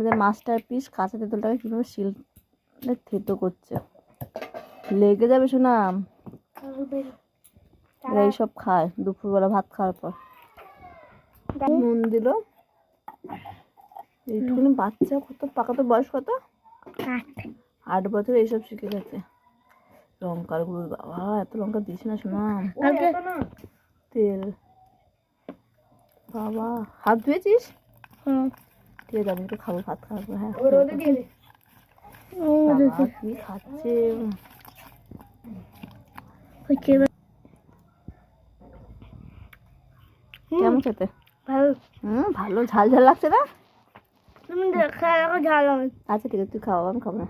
আমাদের master piece কাঁচা তেঁতুলটাকে কীভাবে শিল থেতো করছে। লেগে যাবে শোনা, এইসব খায় দুপুরবেলা ভাত খাওয়ার পর। নুন দিল, এইটুকুনি বাচ্চা, কত পাকাতো বয়স কত, 8 বছর এইসব শিখে গেছে। লঙ্কার গুঁড়ো, বাবা এত লঙ্কা দিস না শোনা। তেল, বাবা হাত ধুয়েছিস? ঠিক আছে, আমি একটু খাবো, ভাত খাবো। হ্যাঁ কি খাচ্ছে, কেমন খেতে? ভালো ঝাল ঝাল লাগছে না? তুমি ঝাল। আচ্ছা ঠিক আছে, তুই খাওয়া, আমি খাবো না।